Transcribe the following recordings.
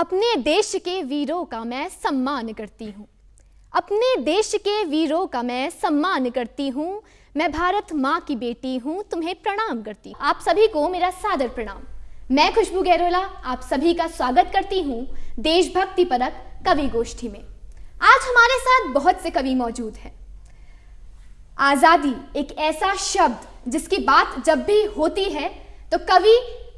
अपने देश के वीरों का मैं सम्मान करती हूँ। अपने देश के वीरों का मैं सम्मान करती हूँ। मैं भारत माँ की बेटी हूँ, तुम्हें प्रणाम करती हूँ। आप सभी को मेरा सादर प्रणाम। मैं खुशबू गैरोला आप सभी का स्वागत करती हूँ देशभक्ति परक कवि गोष्ठी में। आज हमारे साथ बहुत से कवि मौजूद हैं। आज़ादी एक ऐसा शब्द जिसकी बात जब भी होती है तो कवि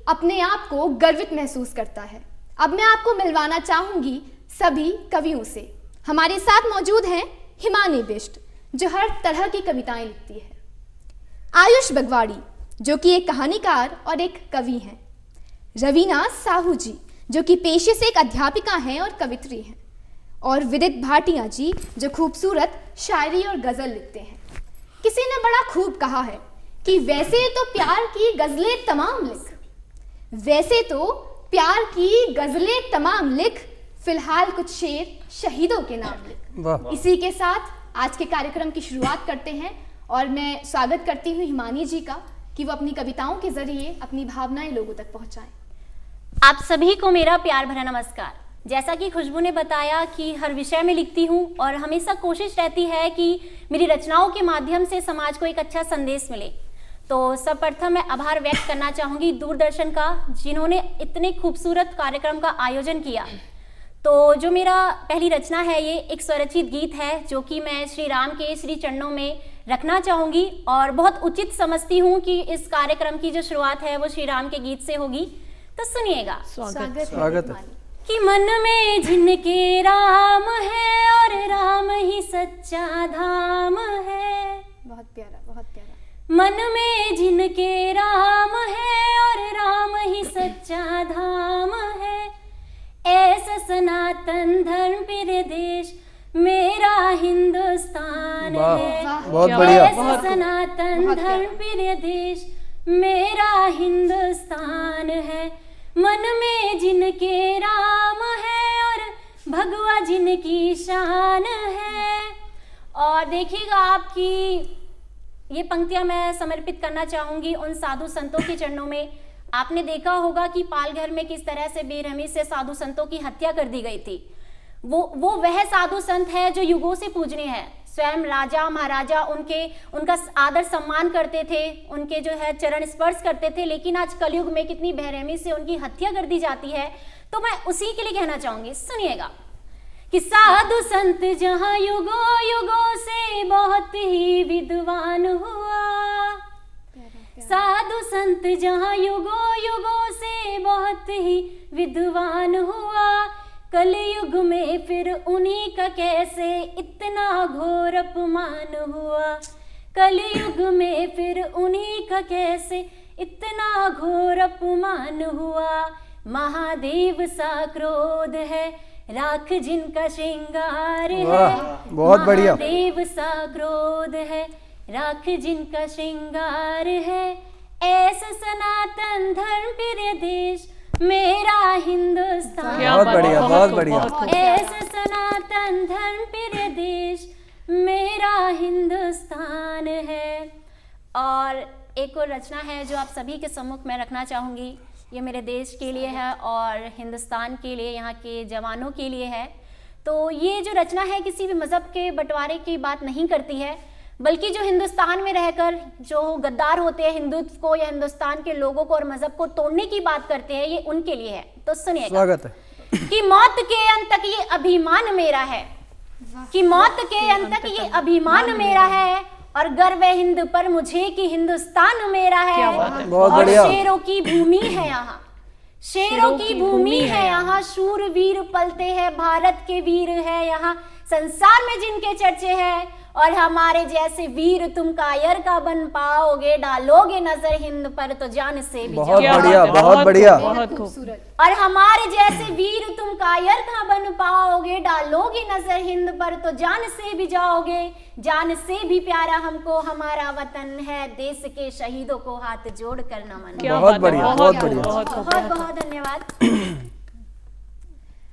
अपने आप को गर्वित महसूस करता है। अब मैं आपको मिलवाना चाहूंगी सभी कवियों से। हमारे साथ मौजूद हैं हिमानी बिष्ट जो हर तरह की कविताएं लिखती है, आयुष बगवाड़ी जो कि एक कहानीकार और एक कवि हैं, रवीना साहू जी जो कि पेशे से एक अध्यापिका हैं और कवित्री हैं, और विदित भाटिया जी जो खूबसूरत शायरी और गज़ल लिखते हैं। किसी ने बड़ा खूब कहा है कि वैसे तो प्यार की गज़लें तमाम लिख, वैसे तो प्यार की गज़लें तमाम लिख, फिलहाल कुछ शेर शहीदों के नाम लिख। इसी के साथ आज के कार्यक्रम की शुरुआत करते हैं और मैं स्वागत करती हूँ हिमानी जी का कि वो अपनी कविताओं के जरिए अपनी भावनाएं लोगों तक पहुँचाएं। आप सभी को मेरा प्यार भरा नमस्कार। जैसा कि खुशबू ने बताया कि हर विषय में लिखती हूँ और हमेशा कोशिश रहती है कि मेरी रचनाओं के माध्यम से समाज को एक अच्छा संदेश मिले। तो सर्वप्रथम मैं आभार व्यक्त करना चाहूँगी दूरदर्शन का, जिन्होंने इतने खूबसूरत कार्यक्रम का आयोजन किया। तो जो मेरा पहली रचना है ये एक स्वरचित गीत है जो कि मैं श्री राम के श्री चरणों में रखना चाहूँगी और बहुत उचित समझती हूँ कि इस कार्यक्रम की जो शुरुआत है वो श्री राम के गीत से होगी। तो सुनिएगा। स्वागत है। कि मन में जिनके राम है और राम ही सच्चा धाम है। बहुत प्यारा, बहुत प्यारा। मन में जिनके राम है और राम ही सच्चा धाम है, ऐसा सनातन धर्म प्रिय देश मेरा हिंदुस्तान है। बहुत बढ़िया। ऐसा सनातन धर्म प्रिय देश मेरा हिंदुस्तान है। मन में जिनके राम है और भगवा जिनकी शान है। और देखिएगा आपकी ये पंक्तियां मैं समर्पित करना चाहूंगी उन साधु संतों के चरणों में। आपने देखा होगा कि पालघर में किस तरह से बेरहमी से साधु संतों की हत्या कर दी गई थी। वो वह साधु संत है जो युगों से पूजनीय है। स्वयं राजा महाराजा उनका आदर सम्मान करते थे, उनके जो है चरण स्पर्श करते थे, लेकिन आज कलयुग में कितनी बेरहमी से उनकी हत्या कर दी जाती है। तो मैं उसी के लिए कहना चाहूंगी, सुनिएगा कि साधु संत जहां युगों युगों से बहुत ही विद्वान हुआ, साधु संत जहां युगों युगों से बहुत ही विद्वान हुआ, कलयुग में फिर उन्हीं का कैसे इतना घोर अपमान हुआ। कलयुग में फिर उन्हीं का कैसे इतना घोर अपमान हुआ। महादेव सा क्रोध है राख जिनका श्रृंगार है। बहुत बढ़िया। महादेव सा क्रोध है राख जिनका श्रृंगार है, ऐसा सनातन धर्म प्रिय देश मेरा हिंदुस्तान। बहुत बढ़िया, बहुत बढ़िया। ऐसा सनातन धर्म प्रिय देश मेरा हिंदुस्तान है। और एक और रचना है जो आप सभी के सम्मुख में रखना चाहूँगी। ये मेरे देश के लिए है और हिंदुस्तान के लिए, यहाँ के जवानों के लिए है। तो ये जो रचना है किसी भी मज़हब के बंटवारे की बात नहीं करती है, बल्कि जो हिंदुस्तान में रहकर जो गद्दार होते हैं हिंदुत्व को या हिंदुस्तान के लोगों को और मजहब को तोड़ने की बात करते हैं, ये उनके लिए है। तो सुनिएगा। स्वागत है। कि मौत के अंत तक ये अभिमान मेरा है, कि मौत के अंत तक ये अभिमान मेरा है, और गर्व है हिंद पर मुझे कि हिंदुस्तान मेरा है। और शेरों की भूमि है यहाँ, शेरों की भूमि है यहाँ, शूर वीर पलते हैं, भारत के वीर है यहाँ, संसार में जिनके चर्चे हैं। और हमारे जैसे वीर तुम कायर का बन पाओगे, डालोगे नजर हिंद पर तो जान से भी बहुत बढ़िया, बहुत बढ़िया, बहुत खूबसूरत। और हमारे जैसे वीर तुम कायर का बन पाओगे, डालोगे नजर हिंद पर तो जान से भी जाओगे। जान से भी प्यारा हमको हमारा वतन है, देश के शहीदों को हाथ जोड़ कर नमन। बहुत बढ़िया, बहुत बढ़िया। बहुत बहुत धन्यवाद।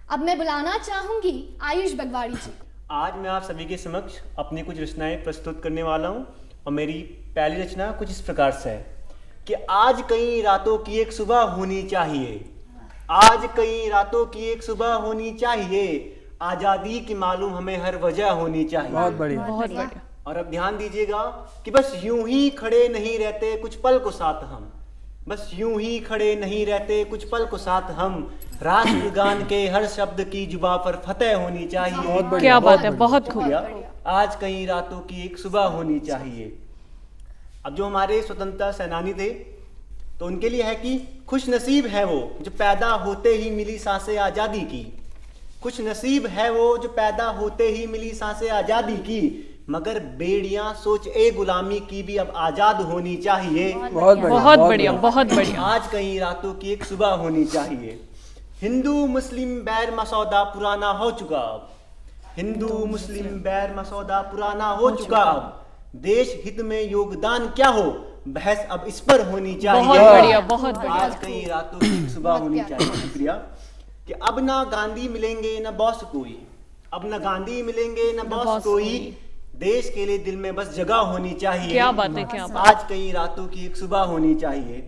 अब मैं बुलाना चाहूंगी आयुष बगवाड़ी जी। आज मैं आप सभी के समक्ष अपनी कुछ रचनाएं प्रस्तुत करने वाला हूं और मेरी पहली रचना कुछ इस प्रकार से है कि आज कई रातों की एक सुबह होनी चाहिए, आज कई रातों की एक सुबह होनी चाहिए, आजादी की मालूम हमें हर वजह होनी चाहिए। बहुत बढ़िया। बहुत बढ़िया। और अब ध्यान दीजिएगा कि बस यूं ही खड़े नहीं रहते कुछ पल को साथ हम, बस यूं ही खड़े नहीं रहते कुछ पल को साथ हम, राष्ट्रगान के हर शब्द की जुबां पर फतेह होनी चाहिए। बहुत बढ़िया। क्या बात है, बढ़िया। बहुत खूब। आज कई रातों की एक सुबह होनी चाहिए। अब जो हमारे स्वतंत्रता सेनानी थे तो उनके लिए है कि खुश नसीब है वो जो पैदा होते ही मिली सांसें आजादी की, खुश नसीब है वो जो पैदा होते ही मिली सांसें आजादी की, मगर बेड़ियां सोच ए गुलामी की भी अब आजाद होनी चाहिए। बहुत बढ़िया। बहुत बढ़िया, बहुत बढ़िया। आज कई रातों की एक सुबह होनी चाहिए। हिंदू मुस्लिम बैर मसौदा पुराना हो चुका अब, हिंदू मुस्लिम बैर मसौदा पुराना हो चुका अब, देश हित में योगदान क्या हो बहस अब इस पर होनी चाहिए। बहुत बढ़िया, बहुत बढ़िया। आज कई रातों की एक सुबह होनी चाहिए। शुक्रिया। कि अब ना गांधी मिलेंगे न बॉस कोई, अब ना गांधी मिलेंगे न बॉस कोई, देश के लिए दिल में बस जगह होनी चाहिए। क्या बात है, क्या बात। आज कई रातों की एक सुबह होनी चाहिए।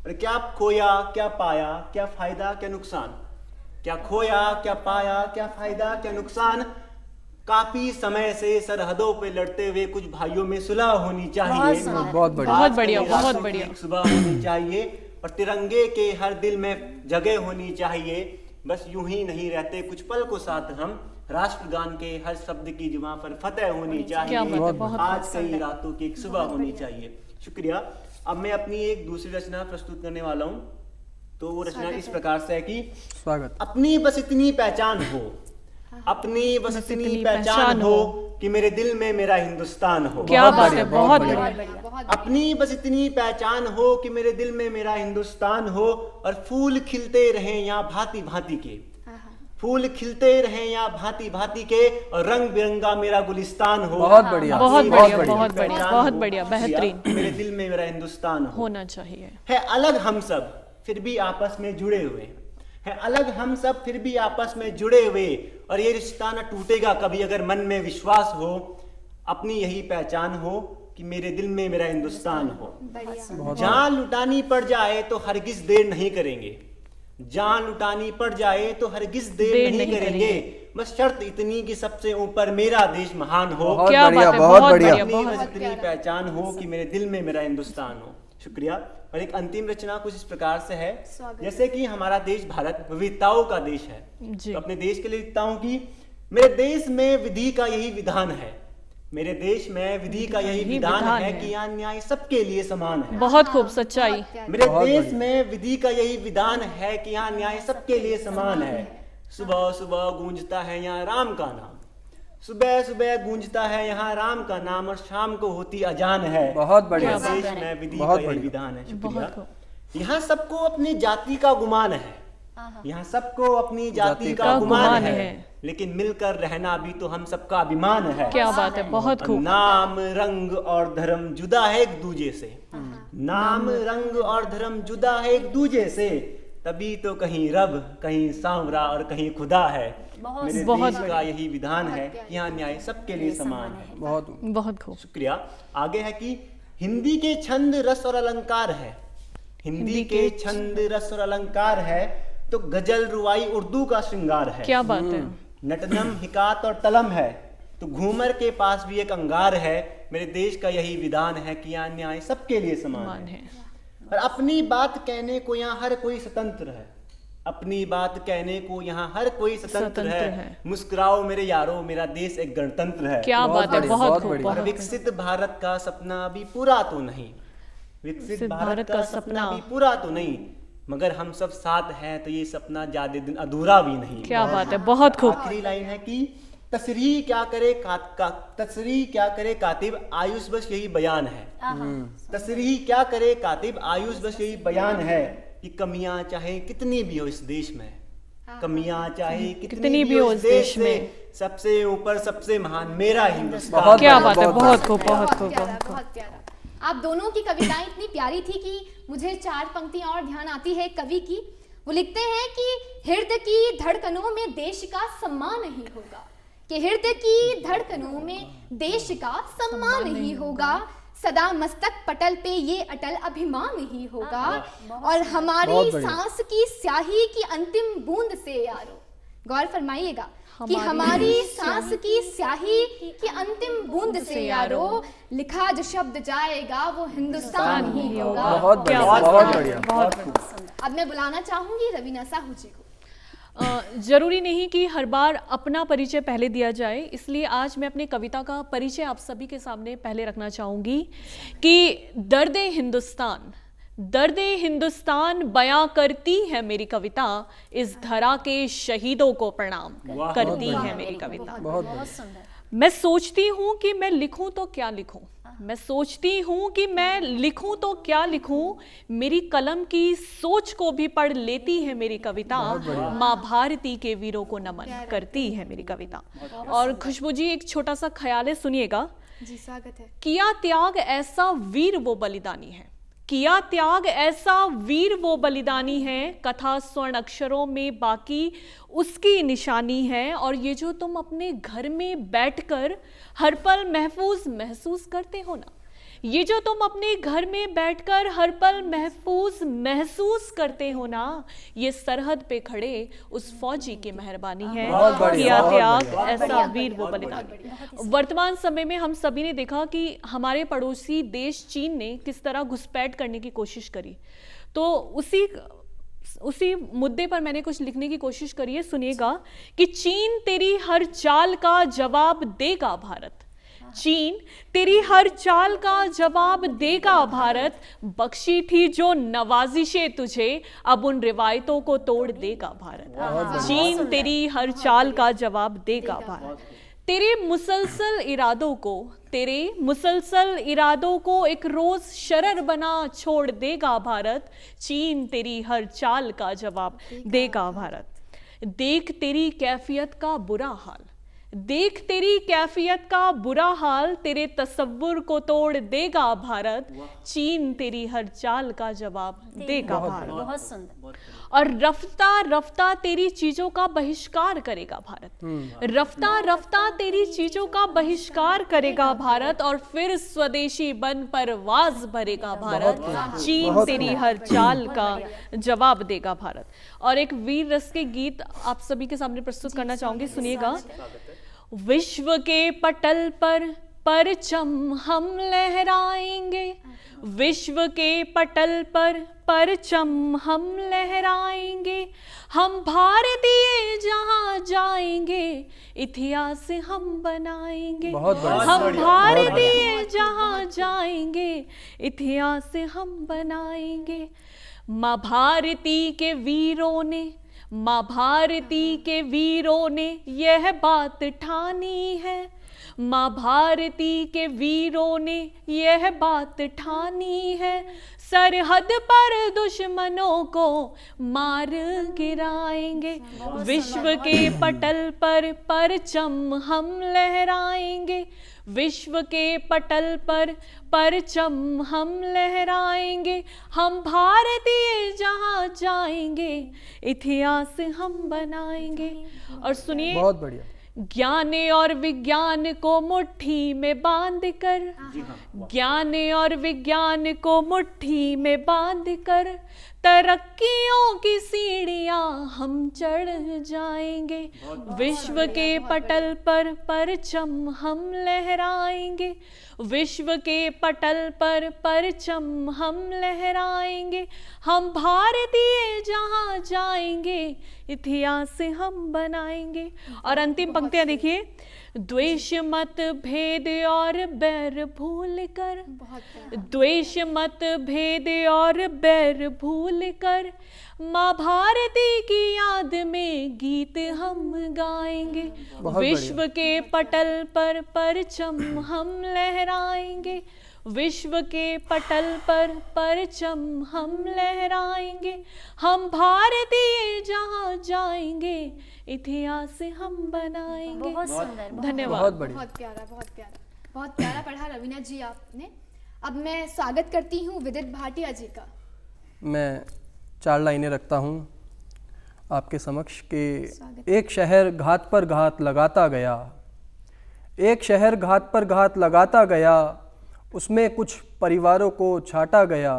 पर क्या खोया क्या पाया, क्या फायदा क्या नुकसान, क्या खोया क्या पाया, क्या फायदा क्या नुकसान, काफी समय से सरहदों पे लड़ते हुए कुछ भाइयों में सुलह होनी चाहिए। बहुत बढ़िया। बहुत बढ़िया, आज कई बहुत रातों की बढ़िया। एक सुबह होनी चाहिए और तिरंगे के हर दिल में जगह होनी चाहिए। बस यूं ही नहीं रहते कुछ पल को साथ हम, राष्ट्रगान के हर शब्द की जुबां पर फतेह होनी क्या चाहिए। बात है, बहुत आज कई रातों की एक सुबह होनी चाहिए। शुक्रिया। अब मैं अपनी एक दूसरी रचना प्रस्तुत करने वाला हूँ। तो वो रचना इस प्रकार से है कि स्वागत। अपनी बस इतनी पहचान हो, अपनी बस इतनी पहचान हो कि मेरे दिल में मेरा हिंदुस्तान हो। क्या बात है, बहुत बढ़िया। बढ़िया। अपनी बस इतनी पहचान हो कि मेरे दिल में मेरा हिंदुस्तान हो, और फूल खिलते रहें यहाँ भांति भांति के, फूल खिलते रहें यहाँ भांति भांति के, और रंग बिरंगा मेरा गुलिस्तान हो। बहुत बढ़िया। बहुत अपनी बढ़िया, बस इतनी बहुत बढ़िया, पहचान बहुत हो, बढ़िया, बेहतरीन। मेरे दिल में मेरा हिंदुस्तान हो। होना चाहिए। है अलग हम सब फिर भी आपस में जुड़े हुए, है अलग हम सब फिर भी आपस में जुड़े हुए, और ये रिश्ता न टूटेगा कभी अगर मन में विश्वास हो, अपनी यही पहचान हो कि मेरे दिल में मेरा हिंदुस्तान हो। जान लुटानी पड़ जाए तो हरगिज देर नहीं करेंगे, जान लुटानी पड़ जाए तो हरगिज देर नहीं करेंगे, बस शर्त इतनी कि सबसे ऊपर मेरा देश महान हो। बहुत क्या बढ़िया, बात है, बहुत बहुत बढ़िया। बढ़िया। अपनी बस इतनी पहचान हो कि मेरे दिल में मेरा हिंदुस्तान हो। शुक्रिया। और एक अंतिम रचना कुछ इस प्रकार से है, जैसे कि हमारा देश भारत विविधताओं का देश है, जी। तो अपने देश के लिए लिखता हूं कि मेरे देश में विधि का यही विधान है, मेरे देश में विधि का यही विधान है कि यहाँ न्याय सबके लिए समान है। बहुत खूब, सच्चाई। मेरे बहुत देश बढ़िया। में विधि का यही विधान है कि यहाँ न्याय सबके लिए समान है। सुबह सुबह गूंजता है यहाँ राम का नाम, सुबह सुबह गूंजता है यहाँ राम का नाम, और शाम को होती अजान है। बहुत बढ़िया। मेरे देश में विधि का बहुत यही बढ़िया। विधान है। बहुत शुक्रिया। खूब। यहाँ सबको अपनी जाति का गुमान है, यहाँ सबको अपनी जाति का का गुमान गुमान है, है। लेकिन मिलकर रहना भी तो हम सबका अभिमान है। क्या बात है, बहुत खूब। नाम रंग और धर्म जुदा है एक दूजे से, नाम रंग और धर्म जुदा है एक दूजे से, तभी तो कहीं रब, कहीं सांवरा और कहीं खुदा है। मेरे बहुत देश का यही विधान है कि यहाँ न्याय सबके लिए समान है। बहुत बहुत खूब। शुक्रिया। आगे है कि हिंदी के छंद रस और अलंकार है, हिंदी के छंद रस और अलंकार है, तो गजल रुवाई उर्दू का श्रृंगार है। क्या बात है। नटनम हिकात और तलम है, तो घूमर के पास भी एक अंगार है। मेरे देश का यही विधान है कि यहाँ न्याय सबके लिए समान मान है। है। और अपनी बात कहने को यहाँ हर कोई स्वतंत्र है, अपनी बात कहने को यहाँ हर कोई स्वतंत्र है। मुस्कुराओ मेरे यारो, मेरा देश एक गणतंत्र है। क्या बात है, बढ़िया, बहुत बहुत खूब, बढ़िया। और बहुत खूब। विकसित भारत का सपना अभी पूरा तो नहीं, विकसित भारत का सपना सपना अभी पूरा तो नहीं, मगर हम सब साथ हैं तो ये सपना ज्यादा दिन अधूरा भी नहीं। क्या बात है, बहुत खूब। आखिरी लाइन है कि तसरीह क्या करे तसरीह क्या करे कातिब, आयुष बस यही बयान है। तसरीह क्या करे कातिब, आयुष बस यही बयान है कि कमियां चाहे कितनी भी हो इस देश में, कमियां चाहे कितनी भी हो इस देश में, सबसे ऊपर सबसे महान मेरा हिंदुस्तान। बहुत क्या बढ़िया, बात है, बहुत बहुत खूब, प्यारा, बहुत खूब, प्यारा, बहुत खूब। बहुत प्यारा। आप दोनों की कविताएं इतनी प्यारी थी कि मुझे 4 पंक्तियां और ध्यान आती है कवि की। वो लिखते हैं कि हृदय की धड़कनों में देश का सम्मान नहीं होगा, कि हृदय की धड़कनों में देश का सम्मान नहीं होगा, सदा मस्तक पटल पे ये अटल अभिमान ही होगा। और बहुत हमारी बढ़िया। सांस की स्याही की अंतिम बूंद से यारो, गौर फरमाइएगा कि हमारी सांस की स्याही की अंतिम बूंद से यारो, लिखा जो शब्द जाएगा वो हिंदुस्तान ही होगा। बहुत बढ़िया, बहुत बढ़िया। अब मैं बुलाना चाहूंगी रवीना साहू जी को। जरूरी नहीं कि हर बार अपना परिचय पहले दिया जाए, इसलिए आज मैं अपनी कविता का परिचय आप सभी के सामने पहले रखना चाहूँगी कि दर्द हिंदुस्तान बयां करती है मेरी कविता, इस धरा के शहीदों को प्रणाम करती है मेरी कविता। बहुत सुंदर। मैं सोचती हूँ कि मैं लिखूं तो क्या लिखूं, मैं सोचती हूँ कि मैं लिखूं तो क्या लिखूं, मेरी कलम की सोच को भी पढ़ लेती है मेरी कविता, माँ भारती के वीरों को नमन करती है मेरी कविता। और खुशबू जी एक छोटा सा ख्याल है, सुनिएगा। जी स्वागत है। किया त्याग ऐसा वीर वो बलिदानी है, किया त्याग ऐसा वीर वो बलिदानी है, कथा स्वर्ण अक्षरों में बाकी उसकी निशानी है। और ये जो तुम अपने घर में बैठकर हर पल महसूस करते हो ना, ये जो तुम अपने घर में बैठकर हर पल महसूस करते हो ना, ये सरहद पे खड़े उस फौजी की मेहरबानी है। बहुत बढ़िया, किया बहुत त्याग बढ़िया। ऐसा वीर वो बलिदानी। वर्तमान समय में हम सभी ने देखा कि हमारे पड़ोसी देश चीन ने किस तरह घुसपैठ करने की कोशिश करी, तो उसी मुद्दे पर मैंने कुछ लिखने की कोशिश करी है। सुनिएगा कि चीन तेरी हर चाल का जवाब देगा भारत, चीन तेरी हर चाल का जवाब देगा भारत, बख्शी थी जो नवाजिशें तुझे, अब उन रिवायतों को तोड़ देगा भारत। चीन तेरी हर चाल का जवाब देगा भारत। तेरे मुसलसल इरादों को एक रोज शरर बना छोड़ देगा भारत, चीन तेरी हर चाल का जवाब देगा भारत। देख तेरी कैफियत का बुरा हाल, देख तेरी कैफियत का बुरा हाल, तेरे तसव्वुर को तोड़ देगा भारत, चीन तेरी हर चाल का जवाब देगा भारत। बहुत सुंदर। और रफ्ता रफ्ता तेरी चीजों का बहिष्कार करेगा भारत, रफ्ता रफ्ता तेरी चीजों का बहिष्कार करेगा भारत, और फिर स्वदेशी बन परवाज भरेगा भारत, चीन तेरी हर चाल का जवाब देगा भारत। और एक वीर रस के गीत आप सभी के सामने प्रस्तुत करना चाहूंगी, सुनिएगा। विश्व के पटल पर परचम हम लहराएंगे, विश्व के पटल पर परचम हम लहराएंगे, हम भारतीय जहां जाएंगे इतिहास हम बनाएंगे, हम भारतीय जहां जाएंगे इतिहास हम बनाएंगे। माँ भारती के वीरों ने, माँ भारती के वीरों ने यह बात ठानी है, माँ भारती के वीरों ने यह बात ठानी है, सरहद पर दुश्मनों को मार गिराएंगे, विश्व के पटल पर परचम हम लहराएंगे, विश्व के पटल पर परचम हम लहराएंगे, हम भारतीय जहां जाएंगे इतिहास हम बनाएंगे। और सुनिए, बहुत बढ़िया। ज्ञान और विज्ञान को मुट्ठी में बांध कर, ज्ञान और विज्ञान को मुट्ठी में बांध कर, तरक्कियों की सीढ़ियां हम चढ़ जाएंगे, विश्व के पटल पर परचम हम लहराएंगे, विश्व के पटल पर परचम हम लहराएंगे, हम भारतीय जहां जाएंगे इतिहास हम बनाएंगे। और अंतिम पंक्तियां देखिए। द्वेष मत भेद और बैर भूल कर, द्वेष मत भेद और बैर भूल कर, माँ भारती की याद में गीत हम गाएंगे, विश्व के पटल पर परचम हम लहराएंगे, विश्व के पटल पर परचम हम लहराएंगे, हम भारतीय जहां जाएंगे इतिहास हम बनाएंगे। बहुत सुंदर। धन्यवाद। बहुत बढ़िया। बहुत प्यारा, बहुत प्यारा, बहुत प्यारा पढ़ा रवीना जी आपने। अब मैं स्वागत करती हूँ विदित भाटिया जी का। मैं 4 लाइनें रखता हूँ आपके समक्ष कि एक शहर घात पर घात लगाता गया, एक शहर घात पर घात लगाता गया, उसमें कुछ परिवारों को छाटा गया,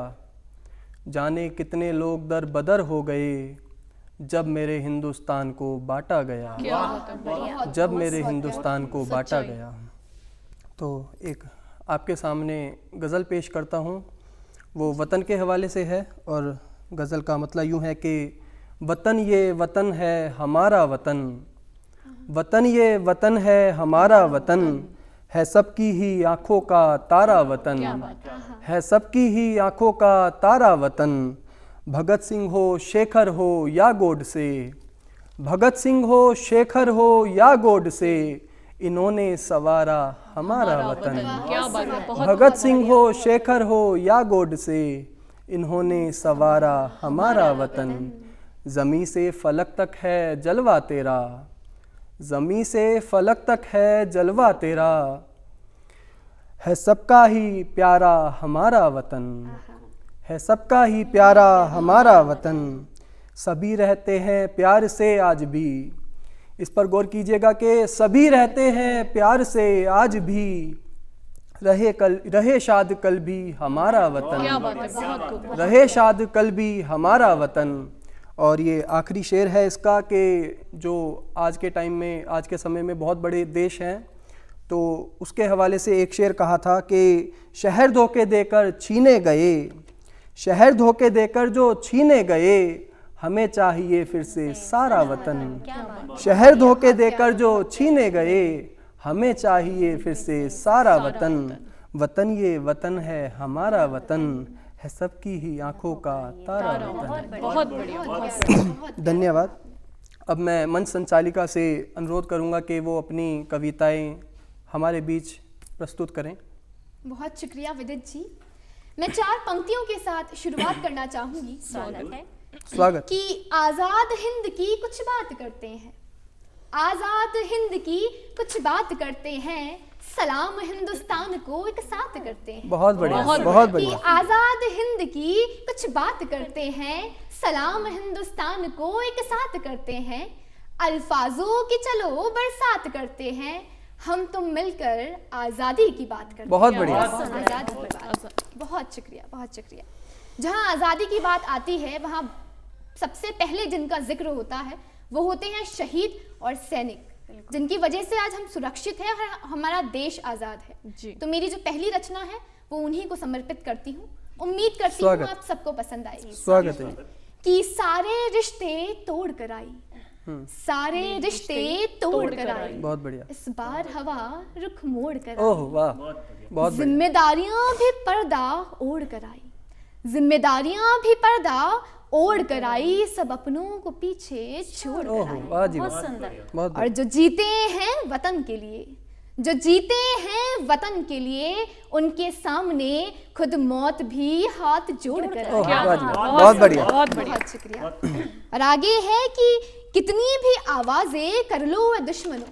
जाने कितने लोग दर बदर हो गए जब मेरे हिंदुस्तान को बांटा गया, जब मेरे हिंदुस्तान को बांटा गया। तो एक आपके सामने गज़ल पेश करता हूँ, वो वतन के हवाले से है और गज़ल का मतलब यूँ है कि वतन ये वतन है हमारा वतन, वतन ये वतन है हमारा वतन, है सबकी ही आँखों का तारा वतन, है सबकी ही आँखों का तारा वतन। भगत सिंह हो शेखर हो या गोडसे, भगत सिंह हो शेखर हो या गोडसे, इन्होंने सवारा हमारा वतन। क्या बात है, बहुत भगत सिंह हो शेखर हो या गोडसे, इन्होंने सवारा हमारा वतन। ज़मी से फलक तक है जलवा तेरा, ज़मी से फलक तक है जलवा तेरा, है सबका ही प्यारा हमारा वतन, है सबका ही प्यारा हमारा वतन। सभी रहते हैं प्यार से आज भी, इस पर गौर कीजिएगा कि सभी रहते हैं प्यार से आज भी, रहे शाद कल भी हमारा वतन, क्या बात है, बहुत खूब। रहे शाद कल भी हमारा वतन। और ये आखिरी शेर है इसका कि जो आज के टाइम में, आज के समय में बहुत बड़े देश हैं, तो उसके हवाले से एक शेर कहा था कि शहर धोखे देकर छीने गए, शहर धोखे देकर जो छीने गए, हमें चाहिए फिर से सारा वतन, शहर धोखे देकर जो छीने गए, हमें चाहिए फिर से सारा वतन। वतन ये वतन है हमारा वतन, है सबकी ही आंखों का तारा वतन। बहुत बढ़िया। धन्यवाद। अब मैं मंच संचालिका से अनुरोध करूंगा कि वो अपनी कविताएं हमारे बीच प्रस्तुत करें। बहुत शुक्रिया विदित जी। मैं 4 पंक्तियों के साथ शुरुआत करना चाहूंगी। स्वागत है। स्वागत। कि आज़ाद हिंद की कुछ बात करते हैं, आज़ाद हिंद की कुछ बात करते हैं, सलाम हिंदुस्तान को एक साथ करते हैं। बहुत बढ़िया, बहुत कि बढ़िया। आज़ाद हिंद की कुछ बात करते हैं, सलाम हिंदुस्तान को एक साथ करते हैं, अल्फाजों की चलो बरसात करते हैं, हम तुम मिलकर आज़ादी की बात करते हैं। बहुत बढ़िया। आज़ादी की बात। बहुत शुक्रिया, बहुत शुक्रिया। जहाँ आज़ादी की बात आती है वहाँ सबसे पहले जिनका जिक्र होता है वो होते हैं शहीद और सैनिक, जिनकी वजह से आज हम सुरक्षित हैं और हमारा देश आज़ाद है। जी। तो मेरी जो पहली रचना है वो उन्हीं को समर्पित करती हूँ। उम्मीद करती हूँ आप सबको पसंद आएगी। स्वागत है। कि सारे रिश्ते तोड़ कर आई, सारे रिश्ते तोड़ कर आई, बहुत बढ़िया। इस बार हवा रुख मोड़ कर ओह वाह, बहुत बढ़िया। जिम्मेदारियां भी पर्दा ओढ़ कर आई, जिम्मेदारियां भी पर्दा ओढ़ कर आई, सब अपनों को पीछे छोड़ कर ओह आई। वाह जी बहुत वाह, सुंदर। बहुत और जो जीते हैं वतन के लिए, जो जीते हैं वतन के लिए, उनके सामने खुद मौत भी हाथ जोड़ कर आई। ओह वाह जी वाह, बहुत बढ़िया। बहुत बढ़िया। बहुत शुक्रिया। और आगे है कि कितनी भी आवाजें कर लो ए दुश्मनों,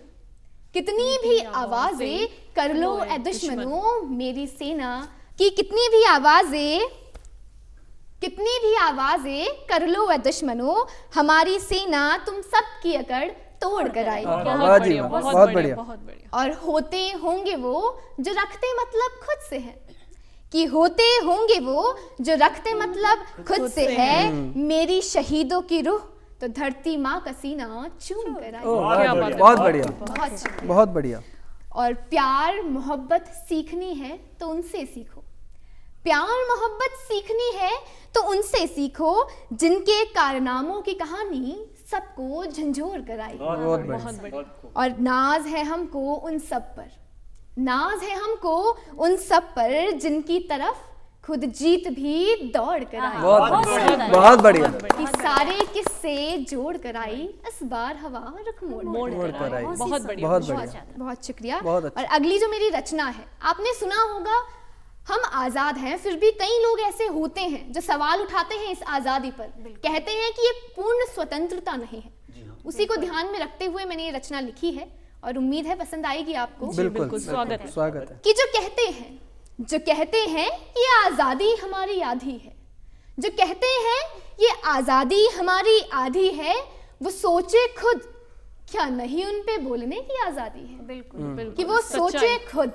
कितनी भी आवाजें कर लो ए दुश्मनों, मेरी सेना की कितनी भी आवाजें कर लो ए दुश्मनों, हमारी सेना तुम सब की अकड़ तोड़ कर आई। वाह जी वाह, बहुत बढ़िया। बहुत बढ़िया। और होते होंगे वो जो रखते मतलब खुद से है, कि होते होंगे वो जो रखते मतलब खुद से है, मेरी शहीदों की रूह तो धरती माँ का सीना चूम कर आई। ओह वाह जी, बहुत बढ़िया, बहुत शुक्रिया। बहुत बढ़िया। और प्यार मोहब्बत सीखनी है तो उनसे सीखो, प्यार मोहब्बत सीखनी है तो उनसे सीखो, जिनके कारनामों की कहानी सबको झंझोर कर आई। बहुत बढ़िया। और नाज है हमको उन सब पर, नाज है हमको उन सब पर, जिनकी तरफ खुद जीत भी दौड़ कर आई। बहुत बढ़िया। कि सारे किस्से जोड़ कर आई, इस बार हवा रुख मोड़ कर आई। बहुत बढ़िया। बहुत बढ़िया। बहुत शुक्रिया। बहुत अच्छा। और अगली जो मेरी रचना है, आपने सुना होगा हम आज़ाद हैं, फिर भी कई लोग ऐसे होते हैं जो सवाल उठाते हैं इस आज़ादी पर, कहते हैं कि ये पूर्ण स्वतंत्रता नहीं है। उसी को ध्यान में रखते हुए मैंने ये रचना लिखी है और उम्मीद है पसंद आएगी आपको। बिल्कुल, स्वागत है। स्वागत है। कि जो कहते हैं ये आज़ादी हमारी आधी है, जो कहते हैं ये आज़ादी हमारी आधी है, वो सोचे खुद क्या नहीं उन पे बोलने की आज़ादी है। बिल्कुल। कि वो सोचे खुद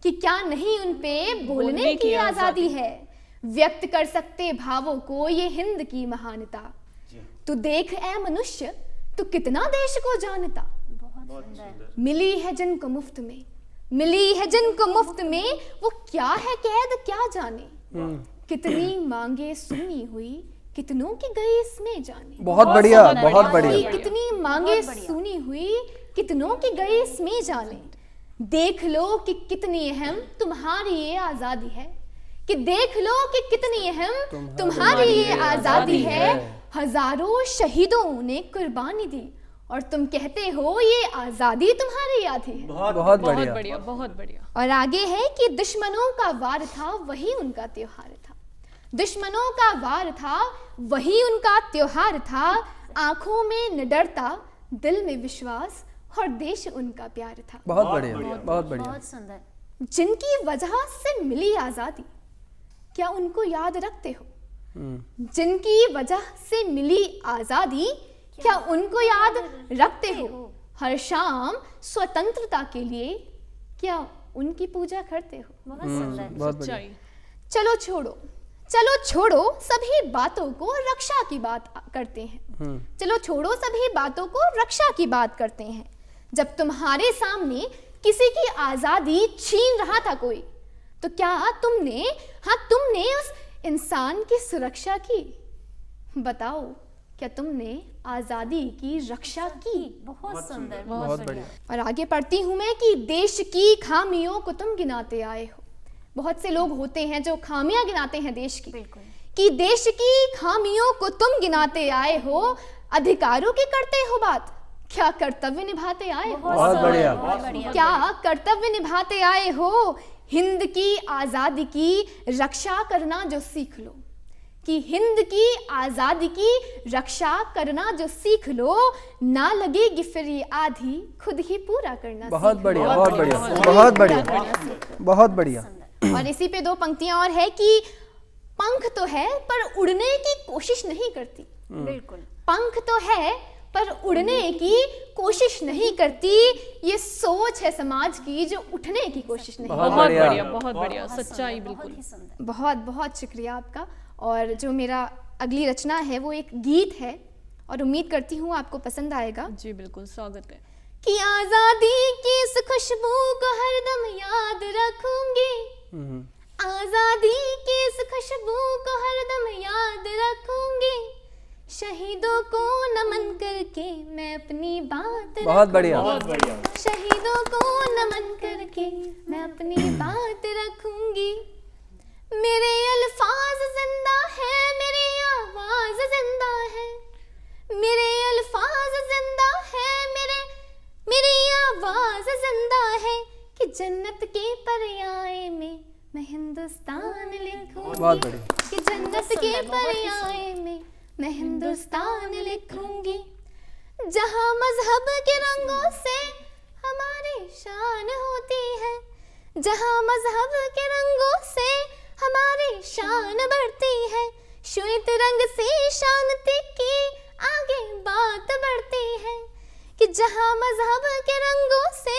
कि क्या नहीं उन पे बोलने की आजादी है। व्यक्त कर सकते भावों को ये हिंद की महानता। तू देख ऐ मनुष्य, तू कितना देश को जानता। मिली है जिनको मुफ्त में, मिली है जिनको मुफ्त में, वो क्या है कैद क्या जाने। कितनी मांगे सुनी हुई, कितनों की गई इसमें जाने। बहुत बढ़िया, बहुत बढ़िया। कितनी मांगे सुनी हुई, कितनों की गई इसमें जाने। देख लो कि कितनी अहम तुम्हारी ये आजादी है, कि देख लो कि कितनी अहम तुम्हारी ये आजादी है। हजारों शहीदों ने कुर्बानी दी और तुम कहते हो ये आजादी तुम्हारी आधी है। बहुत बढ़िया, बढ़िया, बहुत बढ़िया। और आगे है कि दुश्मनों का वार था वही उनका त्योहार था। दुश्मनों का वार था वही उनका त्योहार था। आंखों में निडरता, दिल में विश्वास और देश उनका प्यार था। बहुत बढ़िया, बहुत बढ़िया। बहुत सुंदर। जिनकी वजह से मिली आजादी, क्या उनको याद रखते हो? जिनकी वजह से मिली आजादी, क्या उनको याद रखते हो? हर शाम स्वतंत्रता के लिए क्या उनकी पूजा करते हो? बहुत सुंदर। बहुत बढ़िया। सच्चाई। चलो छोड़ो, चलो छोड़ो सभी बातों को, रक्षा की बात करते हैं। चलो छोड़ो सभी बातों को, रक्षा की बात करते हैं। जब तुम्हारे सामने किसी की आजादी छीन रहा था कोई, तो क्या तुमने उस इंसान की सुरक्षा की? बताओ, क्या तुमने आजादी की रक्षा की? बहुत सुंदर। बहुत बढ़िया। और आगे पढ़ती हूं मैं कि देश की खामियों को तुम गिनाते आए हो। बहुत से लोग होते हैं जो खामियां गिनाते हैं देश की, बिल्कुल। कि देश की खामियों को तुम गिनाते आए हो। अधिकारों की करते हो बात, क्या कर्तव्य निभाते आए हो? बहुत बढ़िया। क्या कर्तव्य निभाते आए हो? हिंद की आजादी की रक्षा करना जो सीख लो, कि हिंद की आजादी की रक्षा करना जो सीख लो, ना लगेगी फिर ये आधी, खुद ही पूरा करना बहुत सीख बढ़िया, लो। बहुत बढ़िया, बहुत बढ़िया, बहुत बढ़िया। और इसी पे दो पंक्तियां और है कि पंख तो है पर उड़ने की कोशिश नहीं करती। बिल्कुल। पंख तो है पर उड़ने की कोशिश नहीं करती। ये सोच है समाज की जो उठने की कोशिश नहीं बहुत करती। बहुत बढ़िया। बढ़िया, बहुत बढ़िया। सच्चाई बहुत बिल्कुल। ही सुंदर। बहुत बहुत शुक्रिया आपका। और जो मेरा अगली रचना है वो एक गीत है और उम्मीद करती हूँ आपको पसंद आएगा। जी बिल्कुल, स्वागत है। कि आजादी की इस खुशबू को हरदम याद रखूंगी, आजादी की इस खुशबू को हरदम याद रखूंगी। शहीदों को नमन करके मैं अपनी बात बहुत बढ़िया। शहीदों को नमन करके मैं अपनी बात रखूंगी। मेरे अल्फाज जिंदा है, मेरी आवाज जिंदा है। मेरे अल्फाज जिंदा है, मेरी आवाज जिंदा है। कि जन्नत के पर्याय में मैं हिंदुस्तान लिखूंगी। बहुत बढ़िया। कि जन्नत के पर्याय में मैं हिंदुस्तान लिखूंगी। जहां मजहब के रंगों से हमारी शान होती है, जहां मजहब के रंगों से हमारी शान बढ़ती है। श्वेत रंग से शांति की आगे बात बढ़ती है। कि जहां मजहब के रंगों से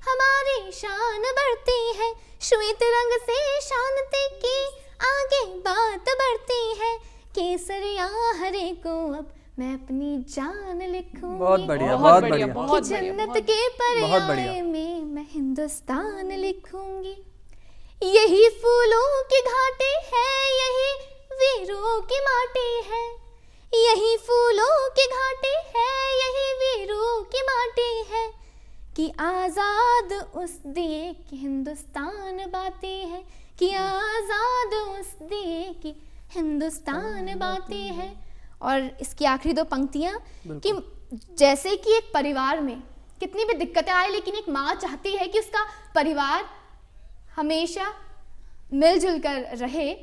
हमारी शान बढ़ती है। श्वेत रंग से शांति की आगे बात बढ़ती है। केसरिया हरे को अब मैं अपनी जान लिखूंगी। बहुत बढ़िया, बहुत बहुत बढ़िया, बढ़िया। बहुत कि बढ़िया। जन्नत के बहुत बढ़िया। पर्याय में मैं हिंदुस्तान लिखूंगी। यही फूलों की घाटी है, यही वीरों की माटी है। यही फूलों की घाटी है, यही वीरों की माटी है। कि आजाद उस दिए की हिंदुस्तान बाती है। कि आजाद उस दिए की हिंदुस्तान बाती है। और इसकी आखिरी दो पंक्तियां कि जैसे कि एक परिवार में कितनी भी दिक्कतें आए, लेकिन एक माँ चाहती है कि उसका परिवार हमेशा मिलजुल कर रहे,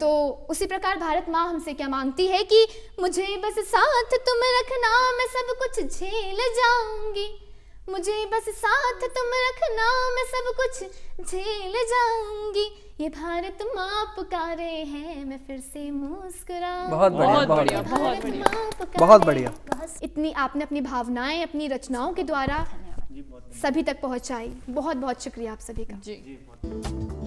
तो उसी प्रकार भारत माँ हमसे क्या मांगती है कि मुझे बस साथ तुम रखना, मैं सब कुछ झेल जाऊंगी। मुझे बस साथ तुम रखना, मैं सब कुछ झेल जाऊंगी। ये भारत माँ पुकारे हैं, मैं फिर से मुस्कुराऊंगी। बहुत बढ़िया, बहुत बहुत बढ़िया, बढ़िया। बहुत बढ़िया। बहुत बढ़िया। इतनी आपने अपनी भावनाएं अपनी रचनाओं के द्वारा सभी तक पहुंचाई। बहुत बहुत शुक्रिया आप सभी का। जी। जी बहुत